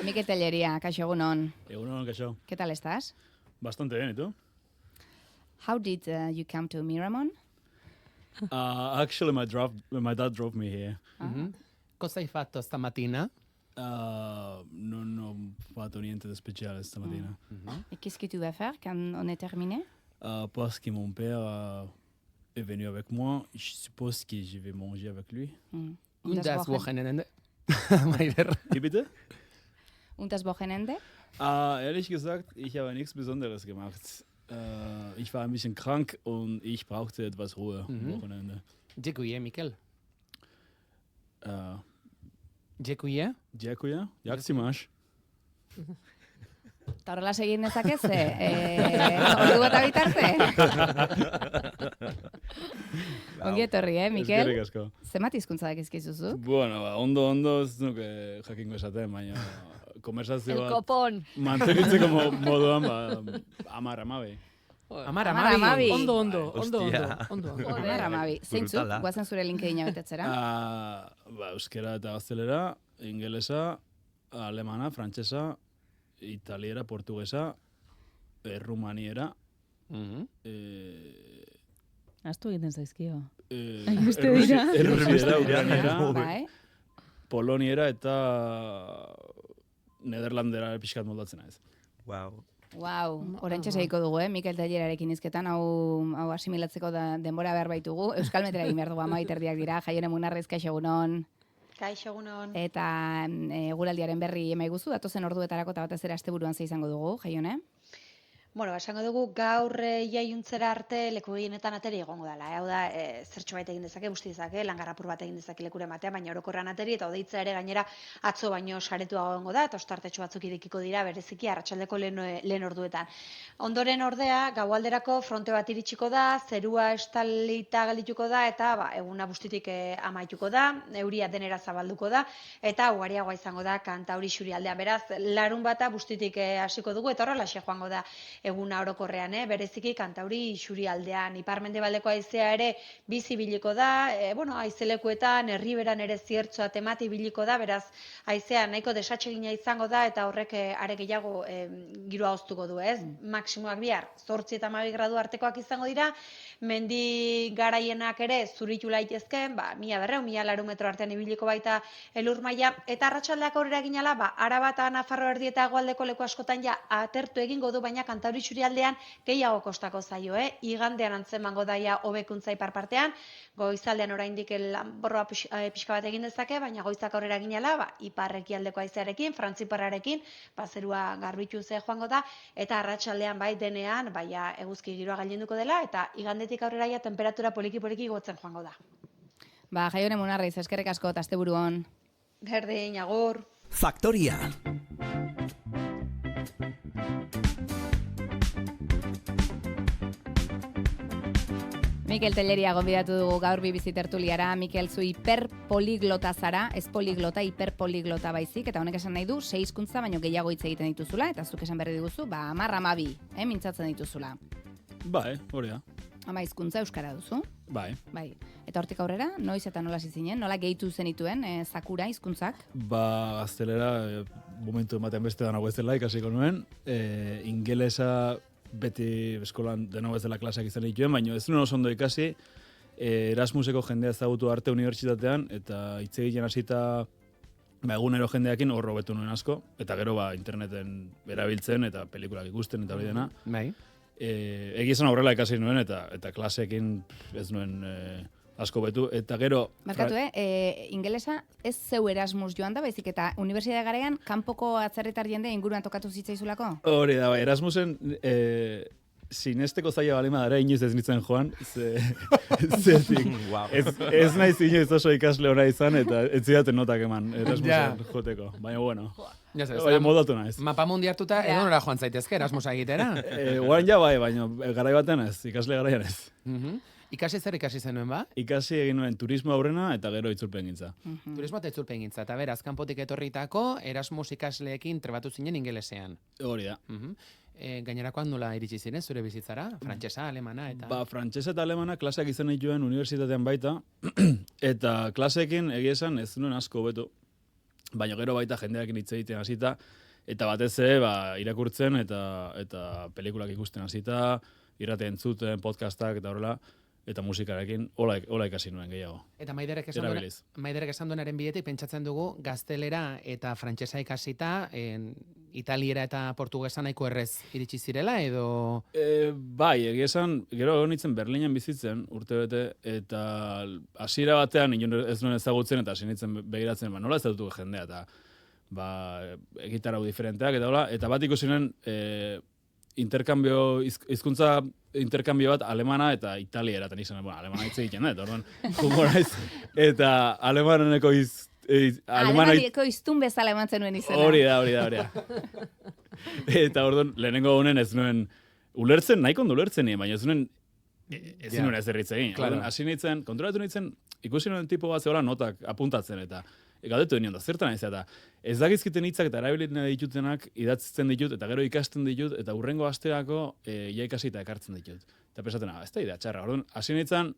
Mikel Tellería, kaixo, egunon. Egunon, kaixo. ¿Qué tal estás? Bastante bien, ¿y tú? How did you come to Miramon? Actually, my dad drove me here. Cosa hai fatto stamattina? Non ho fatto niente di speciale stamattina. Et qu'est-ce que tu vas faire quand on est terminé? Parce que mon père est venu avec moi. Je suppose que je vais manger avec lui. Und das Wochenende? Maider. Wie bitte? Und das Wochenende? Ehrlich gesagt, ich habe nichts Besonderes gemacht. Ich war ein bisschen krank und ich brauchte etwas Ruhe am Wochenende. Dziękuję, Mikel. Äh, Dziękuję. Dziękuję. Jak si máš? Eta horrela segin dezakezu? Ordu bat bitarte? Ongi etorri, Mikel? Eskerrik asko. Zemat hizkuntza dakizkizuzu? Bueno, ondo ez nuke jakingo esaten, baina konversazio El bat copón. mantenitzeko moduan, 10-12. Amar, Amar, amabi. Ondo. Hamar amabi. Zeintzuk, Brutala. guazen zure LinkedIna betetzera? Euskera eta gaztelera, ingelesa, alemana, frantsesa, italiera, portugesa, rumaniera, Astu egiten zaizkio. Hainbeste dira. errusiera, ukrainera, Bai. poloniera eta nederlandera pixkat moldatzen naiz. Wow. Wow, orentxe segiko dugu, Mikel Tellerarekin izketan, hau asimilatzeko da denbora behar baitugu. Euskal Metera egin behar dugu, 12 dira, Jaione Munarriz, kaixo egunon. Kaixo egunon. Eta eguraldiaren berri emaiguzu, datozen orduetarako eta batez ere asteburuan ze izango dugu, Jaione? Bueno, esango dugu gaur jaiuntzera arte leku gehienetan ateri egongo dela. Hau da, zertxo bait egin dezake, busti dezake, langarrapur bat egin dezake lekure batean, baina orokorrean ateri eta odeitza ere gainera atzo baino saretuago egongo da, eta ostartetxo batzuk irekiko dira bereziki arratsaldeko lehen orduetan. Ondoren ordea, gaualderako fronte bat iritsiko da, zerua estalita geldituko da, eta eguna bustitik amaituko da, euria denera zabalduko da, eta ugariagoa izango da Kantauri isurialdean. Beraz, larun bata bustitik hasiko dugu, eta horrelaxe joango da eguna orokorrean, bereziki Kantauri isurialdean. Ipar-mendebaldeko haizea ere bizi ibiliko da, haizelekuetan, herriberan ere ziertzoa temati ibiliko da, beraz, haizea nahiko desatsegina izango da, eta horrek are gehiago giroa hoztuko du, ez? Maksimoak bihar, 8 eta 12 gradu artekoak izango dira, mendi garaienak ere zuritu laitezken, 1200-1400 metro artean ibiliko baita elur maila, eta arratsaldeak aurrera ginala, Araba eta Nafarroa erdi eta hegoaldeko leku askotan ja atertu egingo du, baina Kantauri isurialdean gehiago kostako zaio, Igandean antzemango daia hobekuntza ipar partean, goizaldean oraindik lanborroa pixka bat egin dezake, baina goizak aurrera ginala, ipar-ekialdeko haizearekin, frantziparrarekin, zerua garbitu ze joango da, eta arratsaldean bai denean, eguzki giroa gailenduko dela, eta igandetik aurrera ja temperatura poliki-poliki igotzen joango da. Jaione Munarriz, eskerrik asko, eta asteburu on. Berdin, agur. Faktoria. Mikel Tellería gonbidatu dugu gaur BBC tertuliara. Mikel, zu hiperpoliglota zara, ez poliglota, hiperpoliglota baizik, eta honek esan nahi du, 6 hizkuntza baino gehiago hitz egiten dituzula, eta zuk esan berri diguzu, 10-12, mintzatzen dituzula. Bai, hori da. 10 hizkuntza euskara duzu. Bai. Eta hortik aurrera, noiz eta nola zinen, nola gehitu zenituen zakura hizkuntzak? Gaztelera, momentu ematen beste danago ez dela ikasiko nuen, ingelesa beti eskolan denago ez dela klaseak izan dituen, baina ez nuen oso ondo ikasi, Erasmuseko jendea ezagutu arte unibertsitatean, eta hitz egiten hasita egunero jendeakin horro betu nuen asko, eta gero interneten erabiltzen, eta pelikulak ikusten, eta hori dena. Bai. Egizan aurrela ikasi nuen, eta klaseekin ez nuen asko betu, eta gero... Markatu, ingelesa ez zeu Erasmus joan da, baizik eta unibertsitate garaian kanpoko atzerritar jende inguruan tokatu zitzaizulako? Hori da, Erasmusen sinesteko zaila balima dara inoiz ez nintzen joan, zetik. Ez naiz inoiz oso ikasle hona izan, eta ez zidaten notak eman Erasmusen joteko. Baina, bueno, moldatu naiz. Mapa mundi hartuta, edonora joan zaitezke Erasmusa egitera. Guain ja bai, baina garai batean ez, ikasle garaian ez. Ikasi zer ikasi zenuen ba? Ikasi egin nuen turismo aurrena eta gero itzulpengintza. Turismo eta itzulpengintza, eta beraz, kanpotik etorritako Erasmus ikasleekin trebatu zinen ingelesean. Hori da. Gainerakoan nola iritsi ziren zure bizitzara? Frantsesa, alemana eta... Frantsesa eta alemana klaseak izan dituen unibertsitatean baita, eta klaseekin egia esan ez nuen asko hobetu. baina gero baita jendeakin hitz egiten hasita, eta batez ere irakurtzen eta pelikulak ikusten hasita, irrate entzuten, podcastak eta horrela, eta musikarekin hola ikasi nuen gehiago. Eta Maiderek esan duenaren bidetik pentsatzen dugu gaztelera eta frantsesa ikasita, italiera eta portugesa nahiko errez iritsi zirela edo... Bai, egia esan, gero nintzen Berlinen bizitzen urtebete, eta hasiera batean ez nuen ezagutzen eta hasi nintzen begiratzen, nola ez dut jendea, eta egitarau diferenteak eta hola, eta bat ikusi nuen hizkuntza interkambio bat alemana eta italiera, eta nizan, alemana hitz egiten dut, orduan, humoraiz, eta alemaneko Alemanieko iztun bezala emantzen nuen izena. Hori da. Eta orduan, lehenengo honen ez nuen ulertzen, nahiko ondo ulertzen nien, baina ez nuen ez erritz egin. Claro. Hasi nintzen, kontrolatu nintzen, ikusi nuen tipo bat zegoela notak apuntatzen eta galdetu nion da, zertan naiz eta ez dakizkiten hitzak eta erabiliten ditutenak idatzen ditut eta gero ikasten ditut eta hurrengo asterako ja ikasi eta ekartzen ditut. Eta pesaten, ez da idea txarra. Orduan, hasi nintzen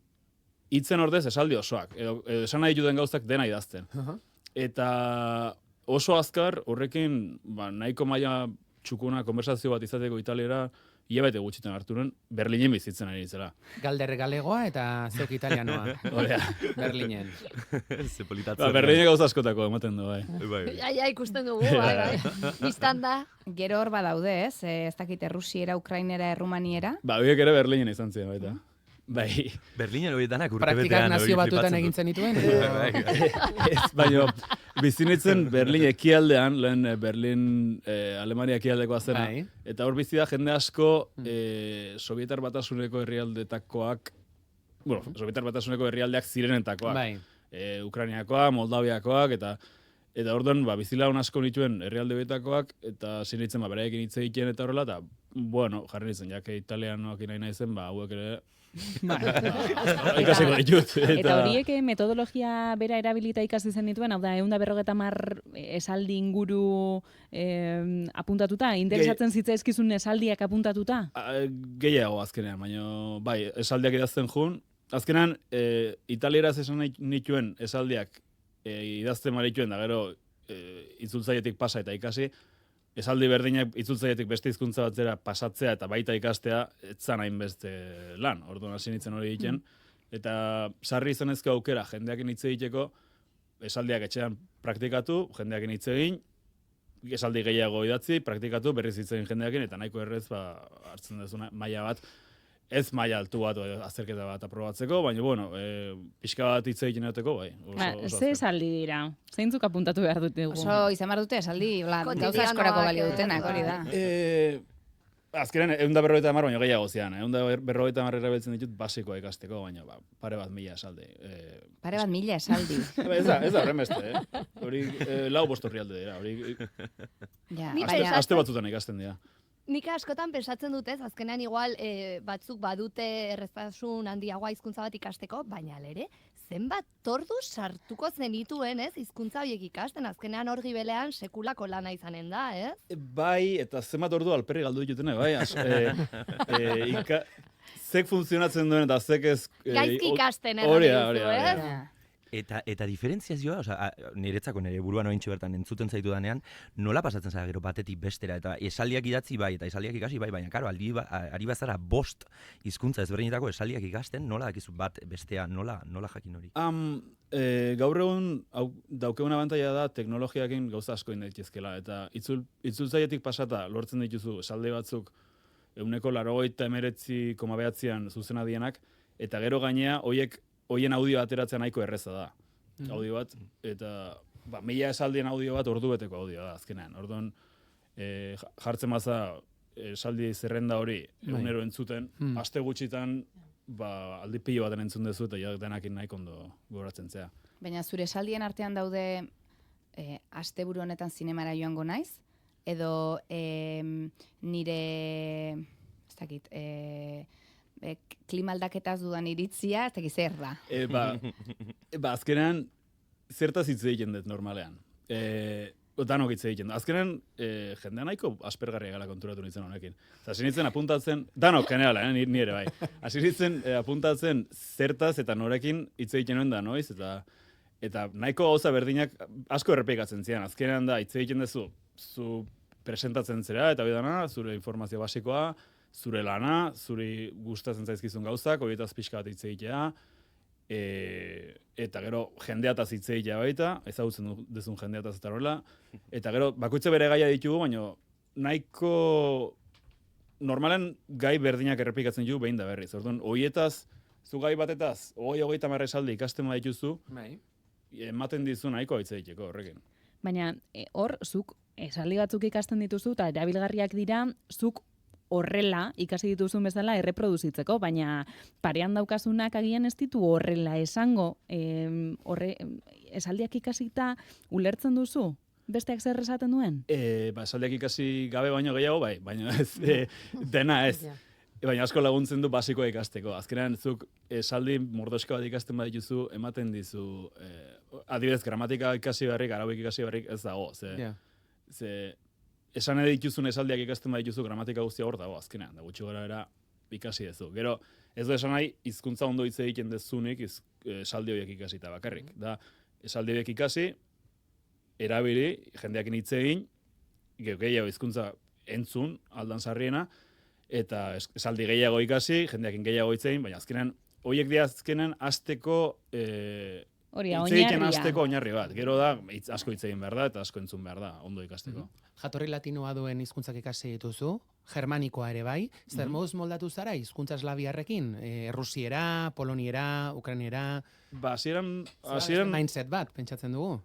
hitzen ordez esaldi osoak, edo esan nahi dituten gauzak dena idazten. Eta oso azkar horrekin nahiko maila txukuna konversazio bat izateko italiera hilabete gutxitan hartu nuen, Berlinen bizitzen ari nintzela. Galder galegoa eta zeuk italianoa. Berlinen. Berlinen gauza askotako ematen du, bai. Ja, ikusten dugu, bai. Biztan da. Gero hor badaude, ez dakit Errusiera, Ukrainera, Errumaniera. Horiek ere Berlinen izan ziren, baita. Bai. Berlinen hori danak urtebetean. Praktikak nazio batuetan egintzen dituen. Ez, baina bizinitzen Berlin ekialdean, lehen Berlin Alemania ekialdekoa zena. Eta hor bizi da jende asko Sobietar Batasuneko herrialdetakoak, Sobietar Batasuneko herrialdeak zirenetakoak. Ukrainiakoa, Moldaviakoak, eta orduan bizilagun asko nituen herrialde betakoak, eta zinitzen beraiekin hitz egiten eta horrela, eta jarri nintzen, jake italianoak nahi naizen, hauek ere ikasiko ditut. Eta horiek metodologia bera erabilita ikasi zen dituen, hau da, 150 esaldi inguru apuntatuta, interesatzen zitzaizkizun esaldiak apuntatuta? Gehiago azkenean, baina bai, esaldiak idazten jun. Azkenean, italieraz esan nituen esaldiak idazten marituen, da gero itzultzaietik pasa eta ikasi, esaldi berdinak itzultzaietik beste hizkuntza batzera pasatzea eta baita ikastea etzan hainbeste lan. Orduan hasi nintzen hori egiten. Eta sarri izan ezko aukera jendeakin hitz egiteko, esaldiak etxean praktikatu, jendeakin hitz egin, esaldi gehiago idatzi, praktikatu, berriz hitz egin jendeakin, eta nahiko errez hartzen duzuna maila bat, ez maila altu bat, azterketa bat aprobatzeko, baina, pixka bat hitz egiten egoteko, bai. Ze esaldi dira? Zeintzuk apuntatu behar dute dugu? Oso izan behar dute esaldi, gauza askorako balio dutenak, hori da. Azkenean, 150 baino gehiago zian. 150 erabiltzen ditut basikoa ikasteko, baina pare bat mila esaldi. Pare bat mila esaldi. Ez da horren beste, Hori, 4-5 orrialde dira. Aste batzutan ikasten dira. Nik askotan pensatzen dut ez, azkenean igual batzuk badute erreztasun handiagoa hizkuntza bat ikasteko, baina ere, zenbat tordu sartuko zenituen, ez, hizkuntza horiek ikasten, azkenean hor gibelean sekulako lana izanen da, ez? Bai, eta zenbat ordu alperri galdu ditutene, bai. Zek funtzionatzen duen eta zek ez... Gaizki ikasten, hori ez? Eta diferentziazioa, niretzako nire buruan ointxe bertan entzuten zaitu danean, nola pasatzen zara gero batetik bestera, eta esaldiak idatzi bai, eta esaldiak ikasi bai, baina karo, ari bazara 5 hizkuntza ezberdinetako esaldiak ikasten, nola dakizu bat bestea, nola jakin hori? Gaur egun daukeun abantaila da teknologiakin gauza asko indaitezkela, eta itzultzaietik pasata lortzen dituzu esaldi batzuk 189,9an zuzena dienak, eta gero gainea hoien audio ateratzea nahiko erreza da. Audio bat, eta 1000 esaldien audio bat ordubeteko audio da, azkenean. Orduan, jartzen baza esaldi zerrenda hori egunero entzuten, aste gutxitan aldi pilo baten entzun dezu, eta denakin nahiko ondo goratzen zea. Baina zure esaldien artean daude asteburu honetan zinemara joango naiz, edo nire, ez dakit, klima aldaketaz dudan iritzia, ez dakiz zer da. Azkenean, zertaz hitz egiten dut normalean. Danok hitz egiten. Azkenean, jendea nahiko aspergarria gala konturatu nintzen honekin. Hasi nintzen apuntatzen, danok generala, ni ere bai. Hasi nintzen apuntatzen zertaz eta norekin hitz egiten nuen da noiz, eta Eta nahiko gauza berdinak asko errepikatzen zian. Azkenean da, hitz egiten duzu, zu presentatzen zera, eta hori dana, zure informazio basikoa, zure lana, zuri gustatzen zaizkizun gauzak, horietaz pixka bat hitz egitea, eta gero jendeataz hitz egitea baita, ezagutzen duzun jendeataz eta horrela, eta gero bakoitza bere gaia ditugu, baina nahiko normalen gai berdinak errepikatzen dugu behin da berriz. Orduan, horietaz, zu gai batetaz, 30 esaldi ikasten badituzu, ematen dizu nahiko hitz egiteko horrekin. Baina hor, zuk esaldi batzuk ikasten dituzu, eta erabilgarriak dira, zuk horrela ikasi dituzun bezala erreproduzitzeko, baina parean daukasunak agian ez ditu horrela esango, esaldiak ikasita ulertzen duzu? Besteak zer esaten duen? Esaldiak ikasi gabe baino gehiago, bai, baina ez, dena ez. Baina asko laguntzen du basikoa ikasteko. Azkenean, zuk esaldi mordoska bat ikasten badituzu, ematen dizu, adibidez, gramatika ikasi berrik, arauik ikasi berrik ez dago. Ze esan dituzun esaldiak ikasten badituzu, gramatika guztia hor dago, azkenean, da gutxi gora era ikasi dezu. Gero, ez du esan nahi, hizkuntza ondo hitz egiten dezunik esaldi horiek ikasita bakarrik. Da, esaldi horiek ikasi, erabili, jendeakin hitz egin, gehiago hizkuntza entzun, aldan sarriena, eta esaldi gehiago ikasi, jendeakin gehiago hitz egin, baina azkenean, horiek dira azkenean azteko hitz egiten azteko oinarri bat. Gero da, asko hitz egin behar da, eta asko entzun behar da, ondo ikasteko. Jatorri latinoa duen hizkuntzak ikasi dituzu, germanikoa ere bai, zer moduz moldatu zara hizkuntza eslaviarrekin, errusiera, poloniera, ukrainiera, Ba, hasieran mindset bat, pentsatzen dugu.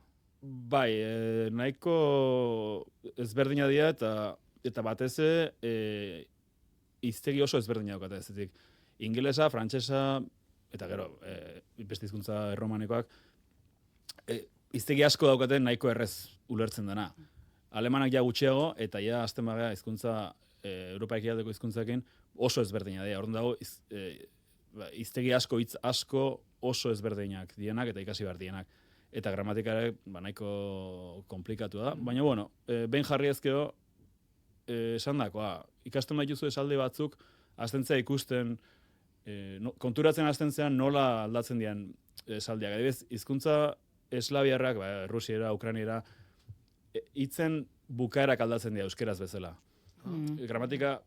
Bai, nahiko ezberdina dira eta batez hiztegi oso ezberdina daukate ezetik. Ingelesa, frantsesa eta gero beste hizkuntza erromanikoak hiztegi asko daukate nahiko errez ulertzen dena. Alemanak ja gutxiago eta ja azten bagea hizkuntza Europa ekialdeko hizkuntzarekin oso ezberdina dira. Orduan dago hiztegi asko, hitz asko oso ezberdinak dienak eta ikasi behar dienak. Eta gramatika ere nahiko komplikatu da. Baina, bueno, behin jarri ezkero, esan dakoa, ikasten baituzu esaldi batzuk, hastentzea ikusten, konturatzen hastentzean nola aldatzen dian esaldiak. Adibidez, hizkuntza eslaviarrak, rusiera, ukrainiera, hitzen bukaerak aldatzen dira euskeraz bezala. Gramatika,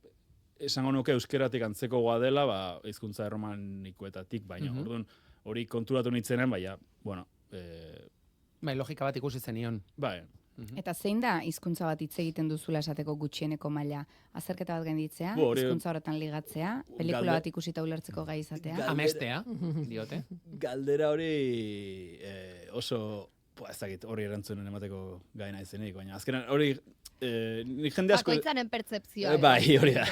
esango nuke euskeratik antzekoa dela, hizkuntza erromanikoetatik, baina. Orduan, hori konturatu nintzenen, baina, bueno, Bai, logika bat ikusi zenion. Bai. Eta zein da hizkuntza bat hitz egiten duzula esateko gutxieneko maila? Azterketa bat genditzea, hizkuntza horretan ligatzea, pelikula bat ikusita ulertzeko gai izatea. Amestea, diote. Galdera hori oso, ez dakit, hori erantzunen emateko gai naizenik, baina azkenan hori ni jende asko... Bakoitzaren pertzepzioa. Bai, hori da.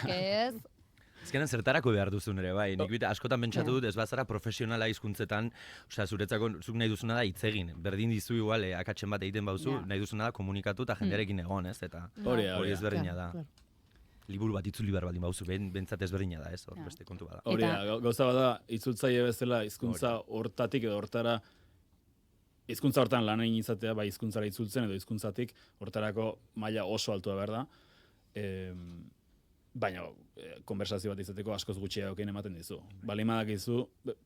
Azkenan zertarako behar duzun ere, bai. Nik askotan pentsatu dut, ez bazara profesionala hizkuntzetan, osea, zuretzako zuk nahi duzuna da hitz egin. Berdin dizu igual, akatsen bat egiten bauzu, nahi duzuna da komunikatu eta jendearekin egon, ez? Eta hori ezberdina da. Liburu bat itzuli behar baldin bauzu, bentsat ezberdina da, ez? Hor beste kontu bada. Hori da, gauza bada, itzultzaile bezala hizkuntza hortatik edo hortara, hizkuntza hortan lan egin izatea, bai hizkuntzara itzultzen edo hizkuntzatik hortarako maila oso altua behar da. Baina, konversazio bat izateko askoz gutxiagokin ematen dizu. Balimadak izu,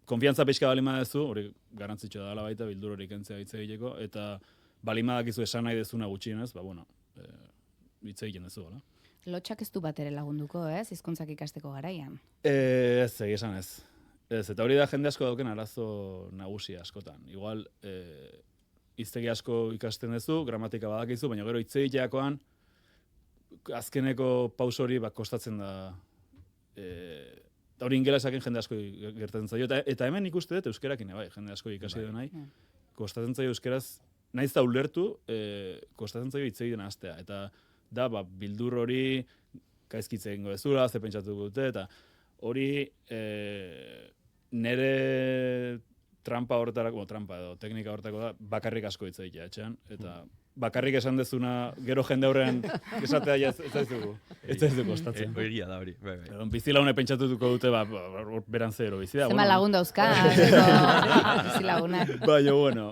konfiantza pixka balimadezu, hori garrantzitsua dela baita, bildur hori kentzea hitz egiteko, eta balimadak izu esan nahi dezuna gutxienez, hitz egiten dezu, hola? Lotxak ez du bat ere lagunduko, ez? Hizkuntzak ikasteko garaian. Ez, esan ez. Eta hori da jende asko dauken arazo nagusia askotan. Igual, hiztegi asko ikasten duzu, gramatika badakizu, baina gero hitz egiteakoan, azkeneko pauso hori kostatzen da, hori ingelesakin jende asko gertatzen zaio, eta hemen ikuste dut euskerakin, bai, jende asko ikasi du nahi, kostatzen zaio euskeraz, nahiz da ulertu, kostatzen zaio hitz egiten hastea, eta da, bildur hori gaizkitze egingo ezula, ze pentsatu dute, eta hori nere trampa hortarako, trampa edo teknika hortako da, bakarrik asko hitz egitea etxean, eta bakarrik esan dezuna, gero jende aurrean esatea ja ez daizugu. Ez daizugu kostatzen. Egia da hori, bai. Bizilagune pentsatutuko dute, beran zero bizia. Zema lagun dauzka, bizilagunak. Baina, bueno,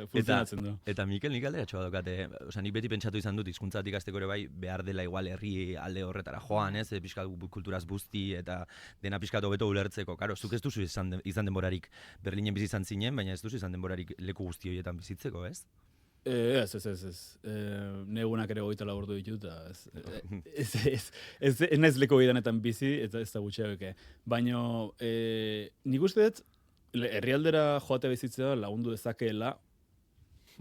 funtzionatzen du. Eta Mikel, nik alderatxoa daukate, nik beti pentsatu izan dut, hizkuntzatik ikasteko ere bai, behar dela igual herri alde horretara joan, ez, pixkat kulturaz buzti, eta dena pixkat hobeto ulertzeko. Karo, zuk ez duzu izan denborarik Berlinen bizi izan zinen, baina ez duzu izan denborarik leku guzti horietan bizitzeko, ez? Ez. Negunak ere 24 ordu ditut, ez naiz leku bidanetan bizi, eta ez da gutxiagoke. Baina, nik uste dut, herrialdera joatea bizitzea lagundu dezakeela,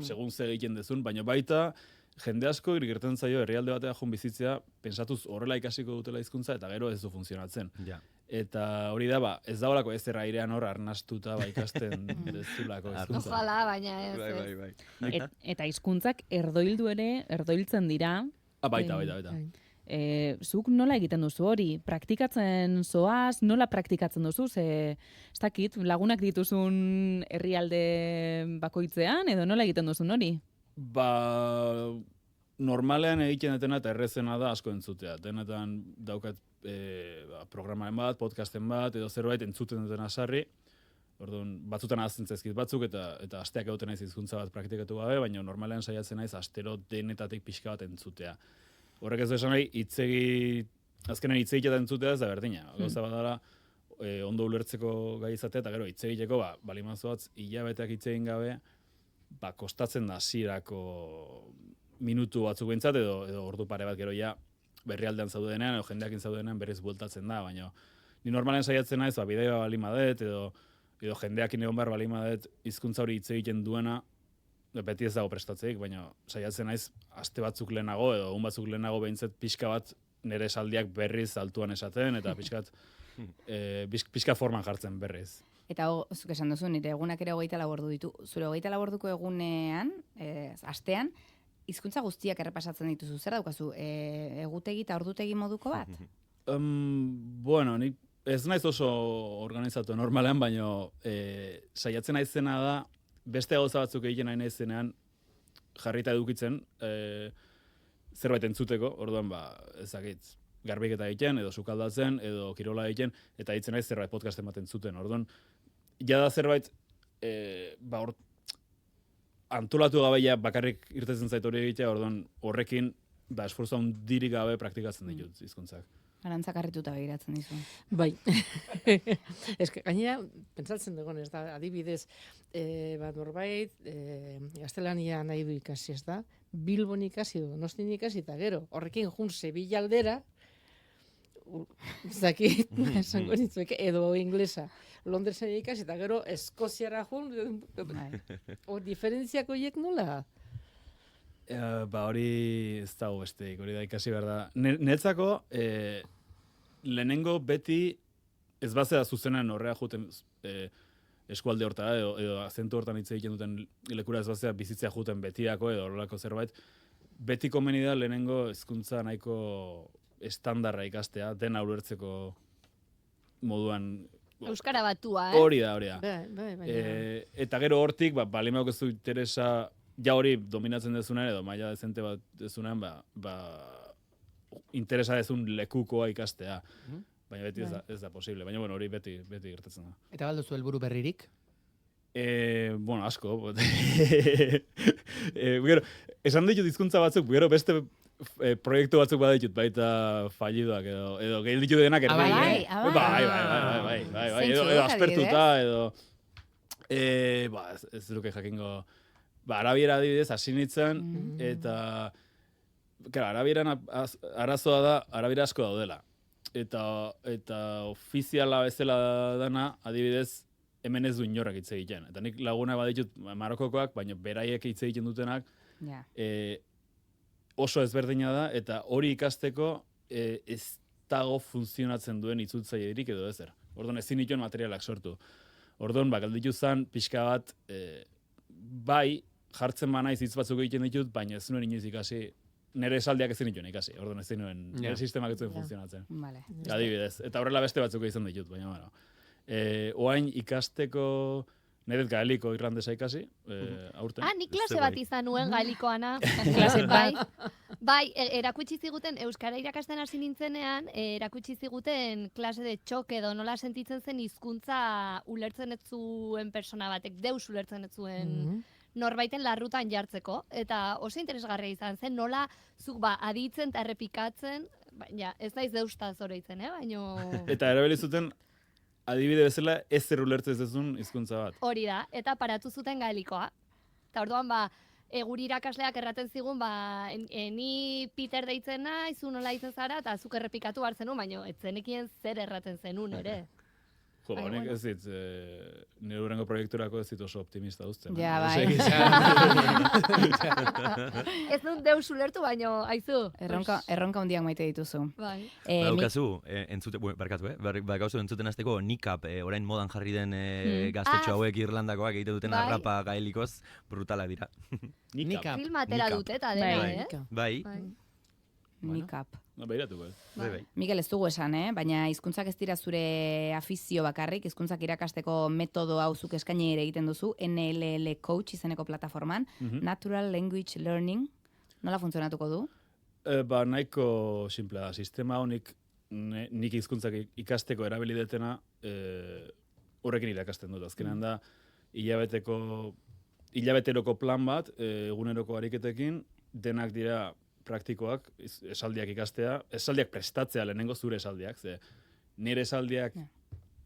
segun ze egiten dezun, baina baita, jende asko gertatzen zaio herrialde batera joan bizitzea, pensatuz horrela ikasiko dutela hizkuntza eta gero ez du funtzionatzen. Ja. Eta hori da, ez dagoelako ez airean hor arnastuta ikasten dezulako hizkuntza. Ojalá, baina ez. Bai. Eta hizkuntzak erdoiltzen dira. Baita. Zuk nola egiten duzu hori? Praktikatzen zoaz, nola praktikatzen duzu? Ez dakit, lagunak dituzun herrialde bakoitzean, edo nola egiten duzun hori? Normalean egiten dena eta errezena da asko entzutea. Denetan daukat programaren bat, podcasten bat, edo zerbait entzuten dutena sarri. Orduan, batzutan ahazten zaizkit batzuk eta asteak egoten naiz hizkuntza bat praktikatu gabe, baina normalean saiatzen naiz astero denetatik pixka bat entzutea. Horrek ez du esan nahi, azkenen hitz egiteta entzutea ez da berdina. Gauza badala, ondo ulertzeko gai izatea, eta gero hitz egiteko, balimazoatz, hilabeteak hitz egin gabe, kostatzen da hasierako minutu batzuk behintzat, edo ordu pare bat gero ja berrialdean zaudenean, edo jendeakin zaudenean berriz bueltatzen da, baina ni normalen saiatzen naiz, bideoa balimadet, edo jendeakin egon behar balimadet, hizkuntza hori hitz egiten duena, beti ez dago prestatzeik, baina saiatzen naiz aste batzuk lehenago, edo egun batzuk lehenago behintzat pixka bat nire esaldiak berriz altuan esaten, eta pixka forman jartzen berriz. Eta zuk esan duzu, nire egunak ere 24 ordu ditu. Zure 24 orduko egunean, astean, hizkuntza guztiak errepasatzen dituzu. Zer daukazu, egutegi eta ordutegi moduko bat? Bueno, nik ez naiz oso organizatu normalean, baina saiatzen naizena da, beste gauza batzuk egiten nahi naizenean jarrita edukitzen, zerbait entzuteko, orduan ezakit, garbiketa egiten, edo sukaldatzen, edo kirola egiten, eta hitzen naiz zerbait podcasten bat entzuten. Orduan, jada zerbait, antolatu gabe ja bakarrik irtetzen zait hori egitea, orduan horrekin esfortzu handirik gabe praktikatzen ditut hizkuntzak. Arantzak harrituta begiratzen dizu. Bai. Gainera, pentsatzen dugun, ez da, adibidez, norbait, gaztelania nahi du ikasi, ez da, Bilbon ikasi du, Donostin ikasi, eta gero, horrekin jun Sevilla aldera, zakit, esango nitzuek, edo inglesa, Londresen ikasi, eta gero Eskoziara jun, diferentziako horiek nola? Hori ez dago besteik, hori da ikasi behar da. Netzako, lehenengo beti ez bazea zuzenan horrea juten eskualde hortara, edo azentu hortan hitz egiten duten lekura ez bazea bizitzea juten betiako edo horrelako zerbait, beti komeni da lehenengo hizkuntza nahiko estandarra ikastea, dena ulertzeko moduan. Euskara batua, Hori da. Bai. Eta gero hortik, balimauk ez du interesa, ja hori dominatzen dezunean, edo maila dezente bat dezunean, interesa dezun lekukoa ikastea. Baina beti ez da posible. Baina hori beti gertatzen da. Eta balduzu helburu berririk? Asko. Esan ditut hizkuntza batzuk, gero beste proiektu batzuk baditut, baita fallidoak, edo gelditu denak Bai. Edo aspertuta, edo... Ez duke jakingo... Arabiera adibidez, hasi nintzen, eta... Arabieran arazoa da, arabiera asko daudela. Eta ofiziala bezala dana, adibidez, hemen ez du inorrak hitz egiten. Eta nik lagunak baditut Marokokoak, baina beraiek hitz egiten dutenak, oso ezberdina da, eta hori ikasteko ez dago funtzionatzen duen itzultzailerik edo ezer. Orduan ezin dituen materialak sortu. Orduan, galditu zen, pixka bat, bai, jartzen banaiz hitz batzuk egiten ditut, baina ez nuen inoiz ikasi, nire esaldiak ezin dituen ikasi. Orduan ezin nuen, nire sistemak ez duen funtzionatzen. Vale. Adibidez. Eta horrela beste batzuk izan ditut, baina bueno. Oain ikasteko nahi dut gaeliko irlandesa ikasi, aurten. Nik klase Beste bat bai. izan nuen gaelikoana. Klase bai. Bai, erakutsi ziguten, euskara irakasten hasi nintzenean, erakutsi ziguten klase de txok edo nola sentitzen zen hizkuntza ulertzen ez zuen persona batek, deus ulertzen ez zuen norbaiten larrutan jartzeko, eta oso interesgarria izan zen, nola zuk aditzen eta errepikatzen, baina ez naiz deustaz oroitzen, baino... Eta erabili zuten, adibide bezala, ez zer ulertzen ez duzun hizkuntza bat. Hori da, eta paratu zuten gaelikoa. Eta orduan, guri irakasleak erraten zigun, ni Peter deitzen naiz, zu nola izen zara, eta zuk errepikatu behar zenun, baina ez zenekien zer erraten zenun ere. Jo, honek ez dit, nire hurrengo proiekturako ez dit oso optimista duzten. Ja, bai. Ez dut deus ulertu, baino, aizu. Erronka handiak maite dituzu. Bai. Badaukazu, badaukazu entzuten hasteko nikap, orain modan jarri den gaztetxo hauek Irlandakoak egite duten arrapa gaelikoz, brutalak dira. Nikap. Film atera dute eta dena, Bai. Nikap. Behiratu, bai. Mikel, ez dugu esan, baina hizkuntzak ez dira zure afizio bakarrik, hizkuntzak irakasteko metodo hau zuk eskaini ere egiten duzu, NLL Coach izeneko plataforman, Natural Language Learning, nola funtzionatuko du? Nahiko simplea, sistema honik nik hizkuntzak ikasteko erabili detena horrekin irakasten dut. Azkenean da, hilabeteroko plan bat, eguneroko ariketekin, denak dira praktikoak, esaldiak ikastea, esaldiak prestatzea lehenengo zure esaldiak, ze nire esaldiak,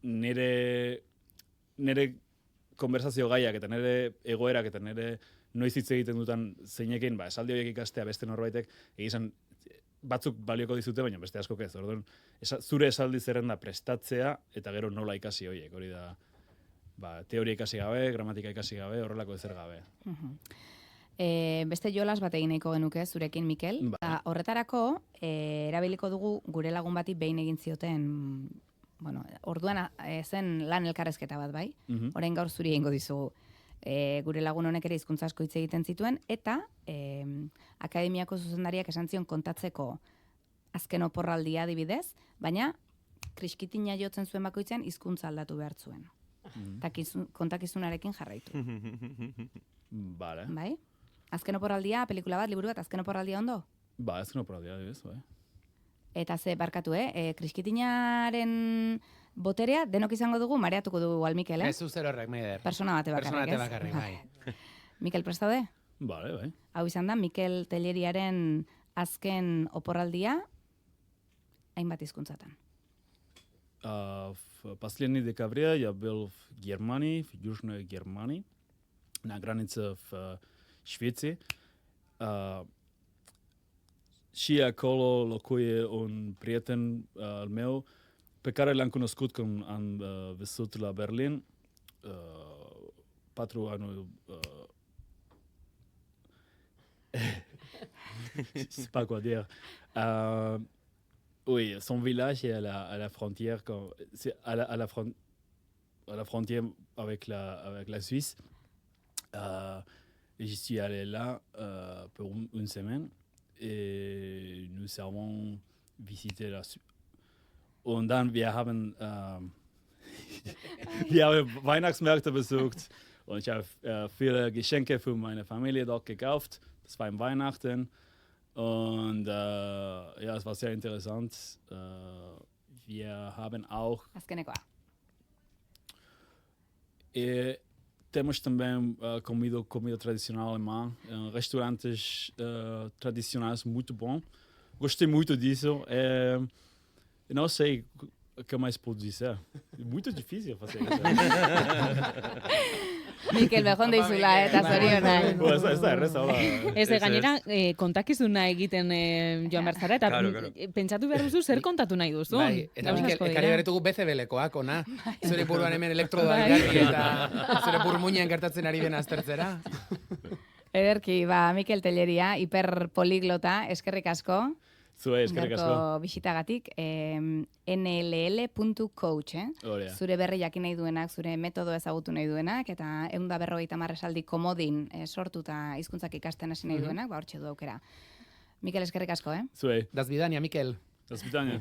nire konversazio gaiak eta nire egoerak eta nire noiz hitz egiten dutan zeinekin, esaldi horiek ikastea beste norbaitek, egizan batzuk balioko dizute, baina beste askok ez. Orduan, zure esaldi zerrenda prestatzea eta gero nola ikasi horiek, hori da, teoria ikasi gabe, gramatika ikasi gabe, horrelako ezer gabe. Beste jolas bat egin nahiko genuke zurekin, Mikel. Horretarako, erabiliko dugu gure lagun bati behin egin zioten, orduan zen lan elkarrezketa bat, bai? Orain gaur zuri egingo dizugu. Gure lagun honek ere hizkuntza asko hitz egiten zituen, eta akademiako zuzendariak esan zion kontatzeko azken oporraldia adibidez, baina kriskitina jotzen zuen bakoitzean hizkuntza aldatu behar zuen. Kontakizunarekin jarraitu. Vale. Bai? Azken oporraldia, pelikula bat, liburu bat, azken oporraldia ondo? Azken oporraldia, bai. Eta ze, barkatu, kriskitinaren boterea denok izango dugu, mareatuko dugu igual, Mikel, Ez zer horrek, Maider. Persona bate bakarrik, bai. Mikel, prestaude? Bai. Hau izan da, Mikel Telleriaren azken oporraldia, hainbat hizkuntzatan. Последний декабря я был в Германии, в Южной Германии, на границе в Швеции. Și acolo locuie un prieten al meu pe care l-am cunoscut când am visut la Berlin 4 ani. C'est pas quoi dire. Oui, son village est à la frontière, c'est à la frontière avec la Suisse. Et j'y suis allé là pour une semaine et nous avons visité la Suisse. Und dann wir haben Weihnachtsmärkte besucht und ich habe viele Geschenke für meine Familie dort gekauft. Das war im Weihnachten. Und es war sehr interessant. Wir haben auch... Azkenekoa. Temos também comido comida tradicional alemã, restaurantes tradicionais muito bom. Gostei muito disso. Eu não sei o que mais posso dizer. É muito difícil fazer isso. Mikel bejon deizula, eta zorionak. Ez da erreza, hola. Ez, gainera, kontakizuna egiten joan behar zara, eta pentsatu behar duzu zer kontatu nahi duzu. Bai, eta Mikel, ekarri beretugu BCBLkoak, ona. Zure buruan hemen elektrodoa ekarri, eta zure burmuinean gertatzen ari dena aztertzera. Ederki, Mikel Telleria, hiperpoliglota, eskerrik asko. Zue, eskerrik asko. Garko bisitagatik, nll.coach, zure berri jakin nahi duenak, zure metodo ezagutu nahi duenak, eta 150 esaldi komodin sortuta hizkuntzak ikasten hasi nahi duenak, hortxe du aukera. Mikel, eskerrik asko, Zue. Das bidania, Mikel. Das bidania.